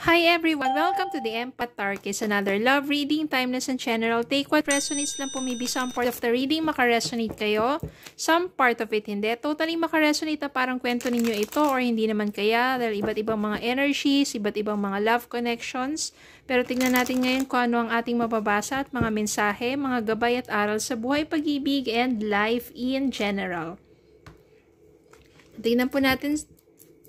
Hi everyone! Welcome to the Empath Tarkis, another love reading, timeless and general. Take what resonates lang po. Maybe some part of the reading makaresonate kayo. Some part of it hindi. Totally makaresonate na parang kwento ninyo ito or hindi naman kaya dahil iba't ibang mga energies, iba't ibang mga love connections. Pero tingnan natin ngayon kung ano ang ating mababasa at mga mensahe, mga gabay at aral sa buhay, pag-ibig, and life in general. Tingnan po natin.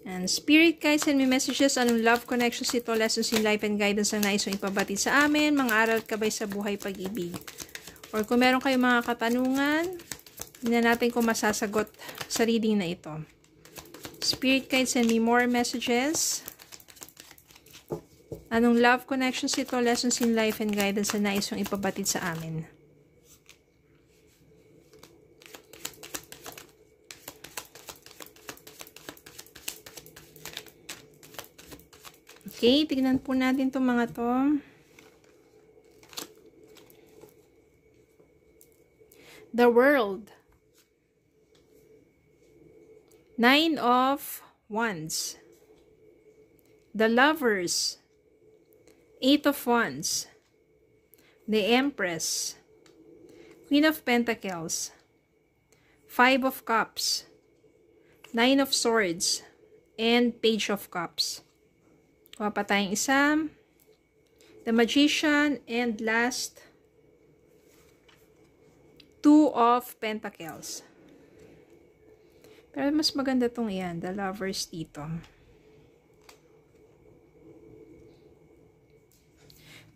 And Spirit Guides, send me messages. Anong love connections ito, lessons in life and guidance ang nais mong ipabatid sa amin, mga aral kabay sa buhay, pag-ibig. Or kung meron kayong mga katanungan, hindi natin kung masasagot sa reading na ito. Spirit Guides, send me more messages. Anong love connections ito, lessons in life and guidance ang nais mong ipabatid sa amin. Okay, tignan po natin itong mga to. The World. 9 of Wands. The Lovers. 8 of Wands. The Empress. Queen of Pentacles. 5 of Cups. 9 of Swords. And Page of Cups. Kuha pa tayong isa. The Magician. And last, 2 of Pentacles. Pero mas maganda tong iyan. The Lovers dito.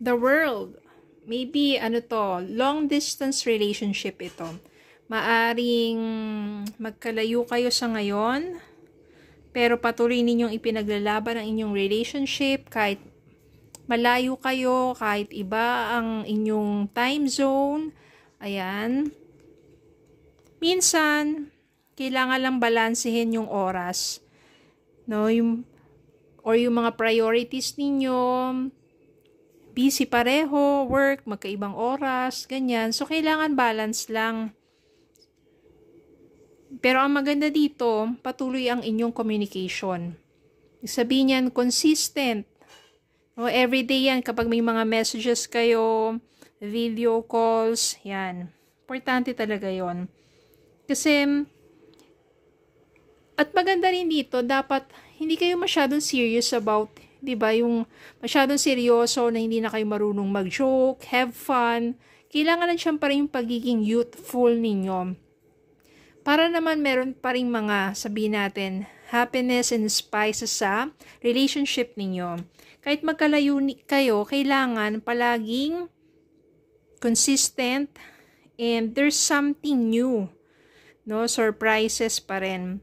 The World. Maybe, ano to, long distance relationship ito. Maaring magkalayo kayo sa ngayon. Pero patuloy ninyong ipinaglalaban ang inyong relationship kahit malayo kayo, kahit iba ang inyong time zone. Ayan. Minsan, kailangan lang balansehin yung oras. No? Yung mga priorities ninyo. Busy pareho, work, magkaibang oras, ganyan. So, kailangan balance lang. Pero ang maganda dito, patuloy ang inyong communication. Sabihin niyan, consistent. O, everyday yan, kapag may mga messages kayo, video calls, yan. Importante talaga yon. Kasi, at maganda rin dito, dapat hindi kayo masyadong serious about, di ba, yung masyadong seryoso na hindi na kayo marunong mag-joke, have fun. Kailangan lang siyang pa rin yung pagiging youthful ninyo. Para naman meron pa rin mga, sabihin natin, happiness and spices sa relationship ninyo. Kahit magkalayo kayo, kailangan palaging consistent and there's something new. No? Surprises pa rin.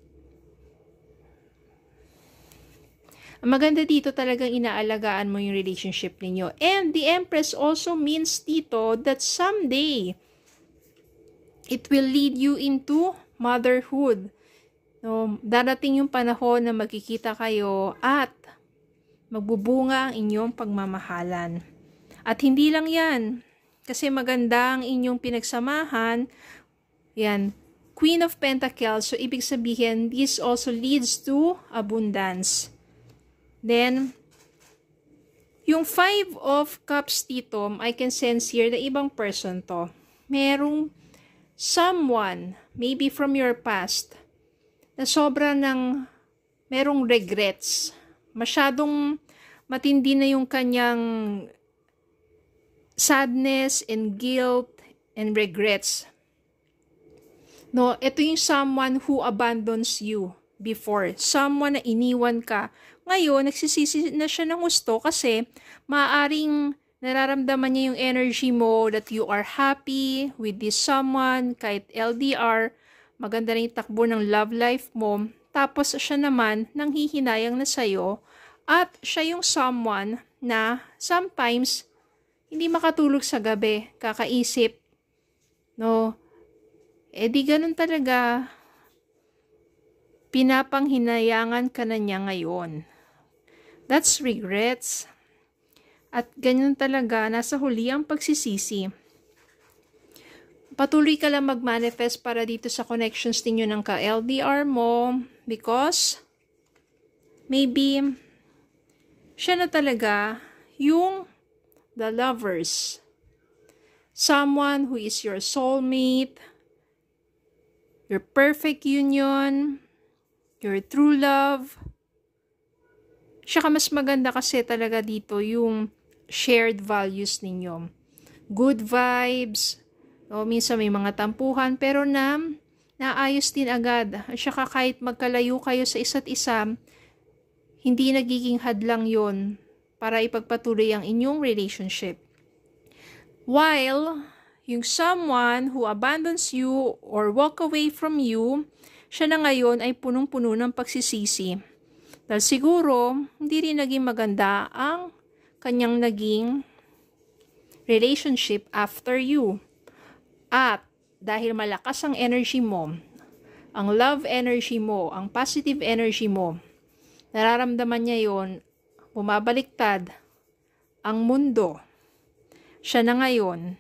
Ang maganda dito talagang inaalagaan mo yung relationship ninyo. And the Empress also means dito that someday, it will lead you into motherhood. No, darating yung panahon na magkikita kayo at magbubunga ang inyong pagmamahalan. At hindi lang yan. Kasi maganda ang inyong pinagsamahan. Yan. Queen of Pentacles. So, ibig sabihin, this also leads to abundance. Then, yung 5 of Cups dito, I can sense here na ibang person to. Merong someone, maybe from your past, na sobra ng merong regrets. Masyadong matindi na yung kanyang sadness and guilt and regrets. No, ito yung someone who abandons you before. Someone na iniwan ka. Ngayon, nagsisisi na siya ng gusto kasi maaaring nararamdaman niya yung energy mo that you are happy with this someone, kahit LDR, maganda rin yung takbo ng love life mo. Tapos siya naman nanghihinayang na sa'yo at siya yung someone na sometimes hindi makatulog sa gabi, kakaisip. No? Eh di ganun talaga. Pinapanghinayangan ka na niya ngayon. That's regrets. At ganyan talaga, nasa huli ang pagsisisi. Patuloy ka lang mag-manifest para dito sa connections ninyo ng ka-LDR mo because maybe siya na talaga yung the lovers. Someone who is your soulmate, your perfect union, your true love. Siya mas maganda kasi talaga dito yung shared values ninyo. Good vibes. O minsan may mga tampuhan pero naayos din agad. At saka kahit magkalayo kayo sa isa't isa, hindi nagiging hadlang yon para ipagpatuloy ang inyong relationship. While yung someone who abandons you or walk away from you, siya na ngayon ay punong-puno ng pagsisisi. Dahil siguro, hindi rin naging maganda ang kanyang naging relationship after you. At dahil malakas ang energy mo, ang love energy mo, ang positive energy mo, nararamdaman niya yon, bumabaliktad ang mundo. Siya na ngayon,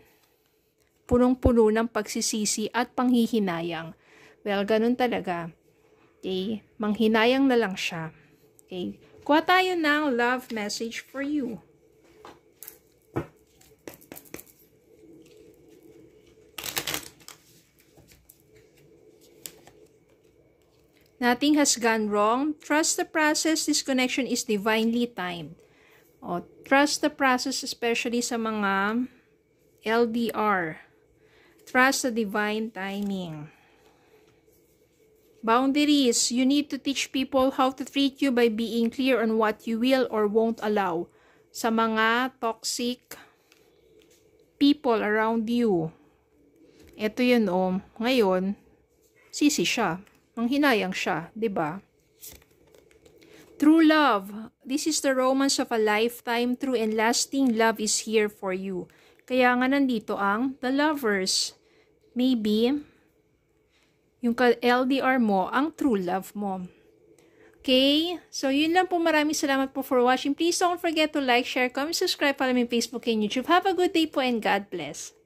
punong-puno ng pagsisisi at panghihinayang. Well, ganun talaga. Okay? Manghinayang na lang siya. Okay? Kuha tayo ng love message for you. Nothing has gone wrong. Trust the process. This connection is divinely timed. O, trust the process, especially sa mga LDR. Trust the divine timing. Boundaries. You need to teach people how to treat you by being clear on what you will or won't allow sa mga toxic people around you. Ito yun ngayon, sisi siya. Manghinayang siya, 'di ba? True love. This is the romance of a lifetime. True and lasting love is here for you. Kaya nga nandito ang the lovers. Maybe, yung LDR mo, ang true love mo. Okay? So, yun lang po. Maraming salamat po for watching. Please don't forget to like, share, comment, subscribe, follow me on Facebook and YouTube. Have a good day po and God bless.